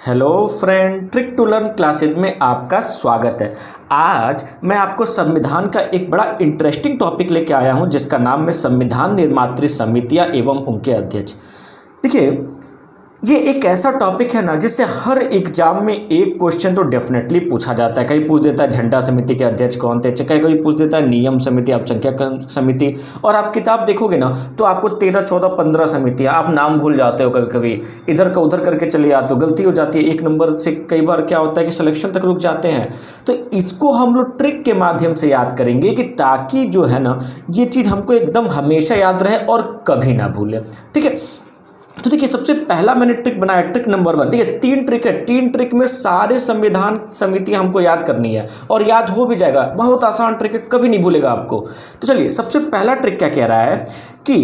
Hello friend, trick to learn classes में आपका स्वागत है। आज मैं आपको संविधान का एक बड़ा इंटरेस्टिंग टॉपिक लेके आया हूं जिसका नाम है संविधान निर्मात्री समितियां एवं उनके अध्यक्ष। देखिए, ये एक ऐसा टॉपिक है ना जिससे हर एग्जाम में एक क्वेश्चन तो डेफिनेटली पूछा जाता है। कहीं पूछ देता है झंडा समिति के अध्यक्ष कौन थे, कहीं कोई पूछ देता है नियम समिति, अल्पसंख्यक समिति। और आप किताब देखोगे ना तो आपको 13, 14, 15 समितियाँ, आप नाम भूल जाते हो, कभी कभी इधर का उधर करके चले जाते हो, गलती हो जाती है। एक नंबर से कई बार क्या होता है कि सिलेक्शन तक रुक जाते हैं। तो इसको हम लोग ट्रिक के माध्यम से याद करेंगे कि ताकि जो है ना ये चीज़ हमको एकदम हमेशा याद रहे और कभी ना भूले। ठीक है, तो देखिए सबसे पहला मैंने ट्रिक बनाया, ट्रिक नंबर 1। देखिए 3 ट्रिक है, 3 ट्रिक में सारे संविधान समिति हमको याद करनी है और याद हो भी जाएगा। बहुत आसान ट्रिक है, कभी नहीं भूलेगा आपको। तो चलिए सबसे पहला ट्रिक क्या कह रहा है कि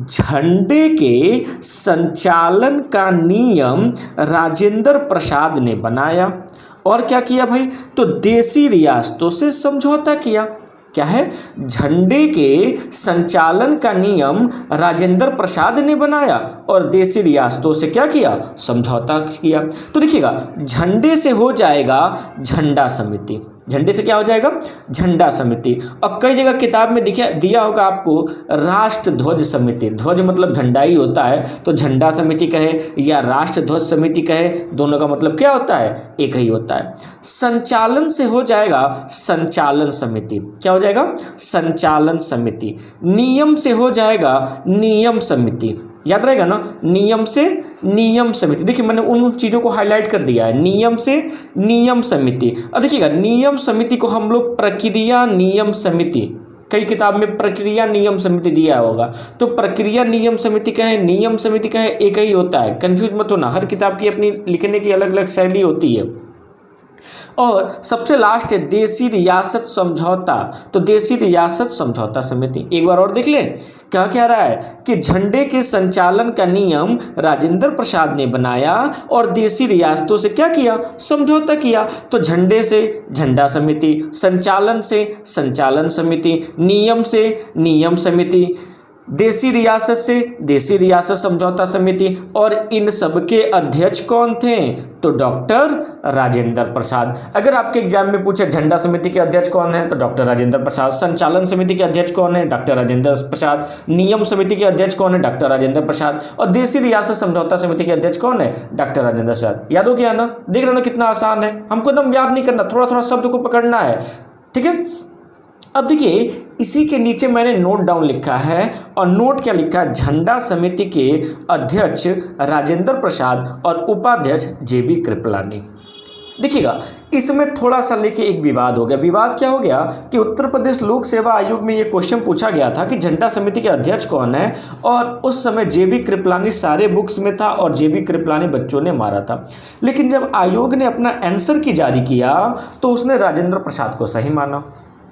झंडे के संचालन का नियम राजेंद्र प्रसाद ने बनाया और क्या किया भाई, तो देशी रियासतों से समझौता किया। क्या है, झंडे के संचालन का नियम राजेंद्र प्रसाद ने बनाया और देशी रियासतों से क्या किया, समझौता किया। तो देखिएगा झंडे से हो जाएगा झंडा समिति, झंडे से क्या हो जाएगा, झंडा समिति। और कई जगह किताब में दिया होगा आपको राष्ट्र ध्वज समिति, ध्वज मतलब झंडा ही होता है, तो झंडा समिति कहे या राष्ट्र ध्वज समिति कहे, दोनों का मतलब क्या होता है, एक ही होता है। संचालन से हो जाएगा संचालन समिति, क्या हो जाएगा, संचालन समिति। नियम से हो जाएगा नियम समिति, याद रहेगा ना, नियम से नियम समिति। देखिए मैंने उन चीज़ों को हाईलाइट कर दिया है, नियम से नियम समिति। अब देखिएगा नियम समिति को हम लोग प्रक्रिया नियम समिति, कई किताब में प्रक्रिया नियम समिति दिया होगा, तो प्रक्रिया नियम समिति कहे, नियम समिति कहे, एक ही होता है। कंफ्यूज मत होना, हर किताब की अपनी लिखने की अलग अलग शैली होती है। और सबसे लास्ट है देशी रियासत समझौता, तो देशी रियासत समझौता समिति। एक बार और देख लें, क्या कह रहा है कि झंडे के संचालन का नियम राजेंद्र प्रसाद ने बनाया और देशी रियासतों से क्या किया, समझौता किया। तो झंडे से झंडा समिति, संचालन से संचालन समिति, नियम से नियम समिति, देशी रियासत से देशी रियासत समझौता समिति। और इन सबके अध्यक्ष कौन थे, तो डॉक्टर राजेंद्र प्रसाद। अगर आपके एग्जाम में पूछे झंडा समिति के अध्यक्ष कौन है, तो डॉक्टर राजेंद्र प्रसाद। संचालन समिति के अध्यक्ष कौन है, डॉक्टर राजेंद्र प्रसाद। नियम समिति के अध्यक्ष कौन है, डॉक्टर राजेंद्र प्रसाद। और देशी रियासत समझौता समिति के अध्यक्ष कौन है, डॉक्टर राजेंद्र प्रसाद। याद हो गया ना, देख रहे हो ना कितना आसान है, हमको एकदम याद नहीं करना, थोड़ा थोड़ा शब्द को पकड़ना है। ठीक है, अब देखिए इसी के नीचे मैंने नोट डाउन लिखा है, और नोट क्या लिखा है, झंडा समिति के अध्यक्ष राजेंद्र प्रसाद और उपाध्यक्ष जेबी कृपलानी। देखिएगा इसमें थोड़ा सा लेके एक विवाद हो गया। विवाद क्या हो गया कि उत्तर प्रदेश लोक सेवा आयोग में ये क्वेश्चन पूछा गया था कि झंडा समिति के अध्यक्ष कौन है, और उस समय जेबी कृपलानी सारे बुक्स में था और जेबी कृपलानी बच्चों ने मारा था। लेकिन जब आयोग ने अपना आंसर की जारी किया तो उसने राजेंद्र प्रसाद को सही माना।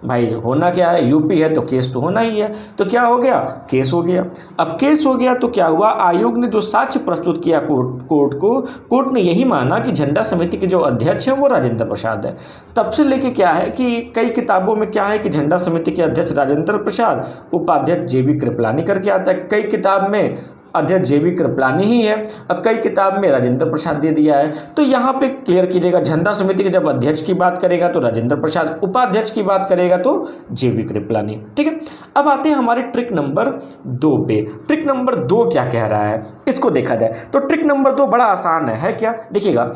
भाई होना क्या है, यूपी है तो केस तो होना ही है, तो क्या हो गया, केस हो गया। अब केस हो गया तो क्या हुआ, आयोग ने जो साक्ष्य प्रस्तुत किया कोर्ट ने यही माना कि झंडा समिति के जो अध्यक्ष हैं वो राजेंद्र प्रसाद है। तब से लेके क्या है कि कई किताबों में क्या है कि झंडा समिति के अध्यक्ष राजेंद्र प्रसाद, उपाध्यक्ष जेबी कृपलानी करके आता है। कई किताब में अध्यक्ष जेबी कृपलानी ही है और कई किताब में राजेंद्र प्रसाद दे दिया है। तो यहाँ पे क्लियर कीजिएगा, झंडा समिति के जब अध्यक्ष की बात करेगा तो राजेंद्र प्रसाद, उपाध्यक्ष की बात करेगा तो जेबी कृपलानी। ठीक है, अब आते हैं हमारे ट्रिक नंबर 2 पे। ट्रिक नंबर 2 क्या कह रहा है, इसको देखा जाए तो ट्रिक नंबर 2 बड़ा आसान है क्या, देखिएगा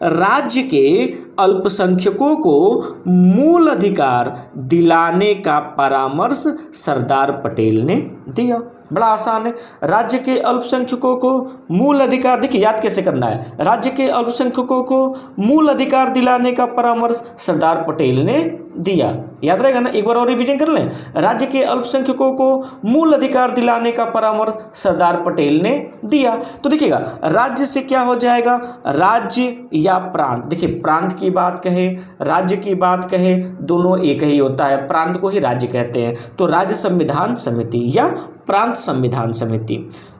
राज्य के अल्पसंख्यकों को मूल अधिकार दिलाने का परामर्श सरदार पटेल ने दिया। बड़ा आसान है, राज्य के अल्पसंख्यकों को मूल अधिकार, देखिए याद कैसे करना है, राज्य के अल्पसंख्यकों को मूल अधिकार दिलाने का परामर्श सरदार पटेल ने दिया। याद रहेगा ना, एक बार और रिवीजन कर लें, राज्य के अल्पसंख्यकों को मूल अधिकार दिलाने का परामर्श सरदार पटेल ने दिया। तो देखिएगा राज्य से क्या हो जाएगा, राज्य या प्रांत। देखिए प्रांत की बात कहे, राज्य की बात कहे, दोनों एक ही होता है, प्रांत को ही राज्य कहते हैं। तो राज्य संविधान समिति या प्रांत संविधान समिति।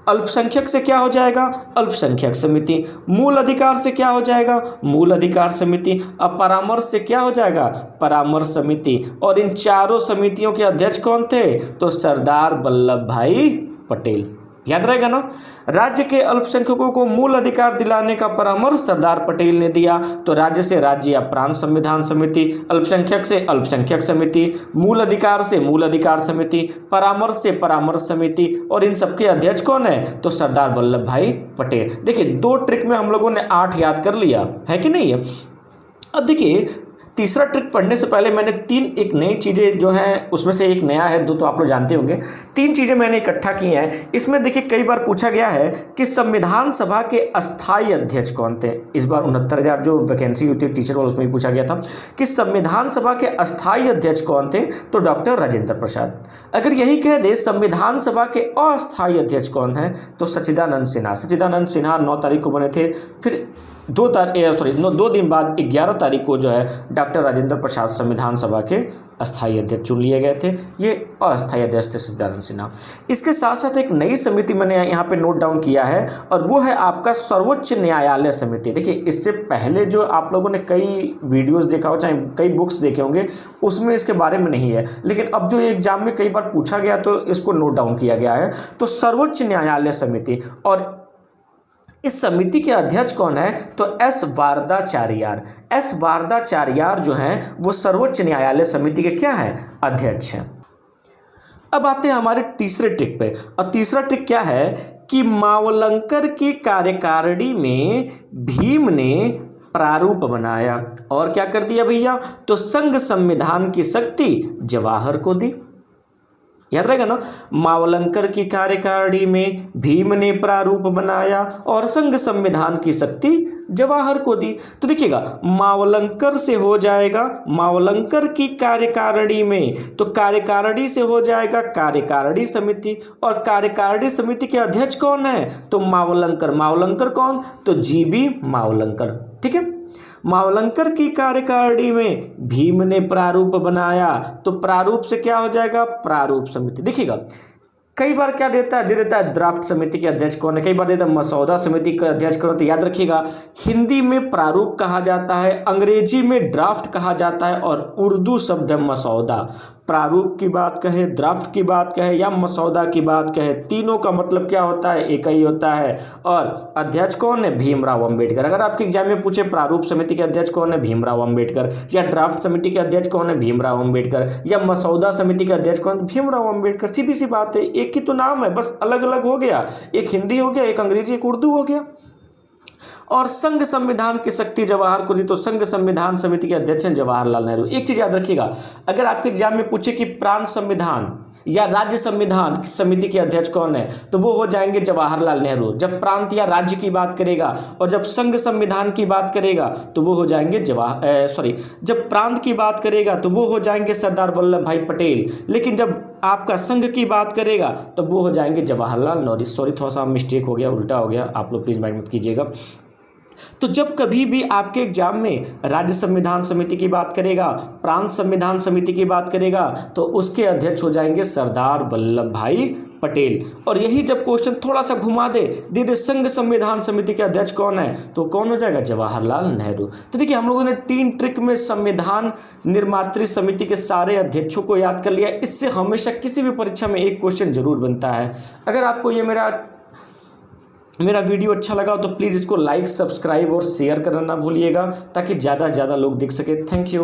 अल्पसंख्यक से क्या हो जाएगा, अल्पसंख्यक समिति। मूल अधिकार से क्या हो जाएगा, मूल अधिकार समिति। अब परामर्श से क्या हो जाएगा, परामर्श समिति। और इन चारों समितियों के अध्यक्ष कौन थे, तो सरदार वल्लभ भाई पटेल। याद रहेगा ना। राज्य के अल्पसंख्यकों को मूल अधिकार दिलाने का परामर्श सरदार पटेल ने दिया। तो राज्य से राज्य या प्रांत संविधान समिति, अल्पसंख्यक से अल्पसंख्यक समिति, मूल अधिकार से मूल अधिकार समिति, परामर्श से परामर्श समिति, और इन सबके अध्यक्ष कौन है? तो सरदार वल्लभ भाई पटेल। देखिए 2 ट्रिक में हम लोगों ने 8 याद कर लिया है कि नहीं है। अब देखिए तीसरा ट्रिक पढ़ने से पहले मैंने 3 एक नई चीज़ें जो हैं, उसमें से एक नया है, 2 तो आप लोग जानते होंगे। 3 चीज़ें मैंने इकट्ठा की हैं। इसमें देखिए कई बार पूछा गया है कि संविधान सभा के अस्थायी अध्यक्ष कौन थे। इस बार 69,000 जो वैकेंसी होती है टीचर वाला, उसमें भी पूछा गया था कि संविधान सभा के अस्थायी अध्यक्ष कौन थे। तो डॉक्टर राजेंद्र प्रसाद। अगर यही कह दे संविधान सभा के अस्थायी अध्यक्ष कौन है, तो सच्चिदानंद सिन्हा। सच्चिदानंद सिन्हा 9 तारीख को बने थे। फिर 2 दिन बाद 11 तारीख को जो है डॉक्टर राजेंद्र प्रसाद संविधान सभा के अस्थायी अध्यक्ष चुन लिए गए थे। ये अस्थायी अध्यक्ष थे सच्चिदानंद सिन्हा। इसके साथ साथ एक नई समिति मैंने यहाँ पे नोट डाउन किया है, और वो है आपका सर्वोच्च न्यायालय समिति। देखिए इससे पहले जो आप लोगों ने कई वीडियोस देखा हो, चाहे कई बुक्स देखे होंगे, उसमें इसके बारे में नहीं है, लेकिन अब जो एग्जाम में कई बार पूछा गया तो इसको नोट डाउन किया गया है। तो सर्वोच्च न्यायालय समिति, और इस समिति के अध्यक्ष कौन है? तो एस वारदाचार्यार। एस वारदाचार्यार जो हैं वो सर्वोच्च न्यायालय समिति के क्या हैं? अध्यक्ष हैं। अब आते हैं हमारे तीसरे ट्रिक पे, और तीसरा ट्रिक क्या है कि मावलंकर की कार्यकारिणी में भीम ने प्रारूप बनाया, और क्या कर दिया भैया? तो संघ संविधान की शक्ति जवाहर को दी। याद रहेगा ना। मावलंकर की कार्यकारिणी में भीम ने प्रारूप बनाया और संघ संविधान की शक्ति जवाहर को दी। तो देखिएगा मावलंकर से हो जाएगा मावलंकर की कार्यकारिणी में, तो कार्यकारिणी से हो जाएगा कार्यकारिणी समिति, और कार्यकारिणी समिति के अध्यक्ष कौन है? तो मावलंकर। मावलंकर कौन? तो जीबी मावलंकर। ठीक है। मावलंकर की कार्यकारिणी में भीम ने प्रारूप बनाया, तो प्रारूप से क्या हो जाएगा? प्रारूप समिति। देखिएगा कई बार क्या देता है, दे देता है ड्राफ्ट समिति के अध्यक्ष कौन है, कई बार देता है मसौदा समिति का अध्यक्ष कौन है। तो याद रखिएगा हिंदी में प्रारूप कहा जाता है, अंग्रेजी में ड्राफ्ट कहा जाता है, और उर्दू शब्द है मसौदा। प्रारूप की बात कहे, ड्राफ्ट की बात कहे, या मसौदा की बात कहे, तीनों का मतलब क्या होता है? एक ही होता है। और अध्यक्ष कौन है? भीमराव अंबेडकर। अगर आपके एग्जाम में पूछे प्रारूप समिति के अध्यक्ष कौन है? भीमराव अंबेडकर। या ड्राफ्ट समिति के अध्यक्ष कौन है? भीमराव अंबेडकर। या मसौदा समिति के अध्यक्ष कौन? भीमराव अंबेडकर। सीधी सी बात है, एक ही तो नाम है, बस अलग अलग हो गया। एक हिंदी हो गया, एक अंग्रेजी, एक उर्दू हो गया। और संघ संविधान की शक्ति जवाहर को दी, तो संघ संविधान समिति के अध्यक्ष हैं जवाहरलाल नेहरू। एक चीज याद रखिएगा, अगर आपके एग्जाम में पूछे कि प्रांत संविधान या राज्य संविधान समिति के अध्यक्ष कौन है, तो वो हो जाएंगे जवाहरलाल नेहरू। जब प्रांत या राज्य की बात करेगा, और जब संघ संविधान की बात करेगा तो वो हो जाएंगे जब प्रांत की बात करेगा तो वो हो जाएंगे सरदार वल्लभ भाई पटेल, लेकिन जब आपका संघ की बात करेगा तो वो हो जाएंगे जवाहरलाल नेहरू। सॉरी, थोड़ा सा मिस्टेक हो गया, उल्टा हो गया, आप लोग प्लीज़ माइंड मत कीजिएगा। तो जब कभी भी आपके एग्जाम में राज्य संविधान समिति की बात करेगा, प्रांत संविधान समिति की बात करेगा, तो उसके अध्यक्ष हो जाएंगे सरदार वल्लभ भाई पटेल। और यही जब क्वेश्चन थोड़ा सा घुमा दे संघ संविधान समिति के अध्यक्ष कौन है, तो कौन हो जाएगा? जवाहरलाल नेहरू। तो देखिए हम लोगों ने 3 ट्रिक में संविधान निर्मात्री समिति के सारे अध्यक्षों को याद कर लिया। इससे हमेशा किसी भी परीक्षा में एक क्वेश्चन जरूर बनता है। अगर आपको ये मेरा वीडियो अच्छा लगा तो प्लीज़ इसको लाइक, सब्सक्राइब और शेयर करना ना भूलिएगा, ताकि ज़्यादा से ज़्यादा लोग देख सके। Thank you.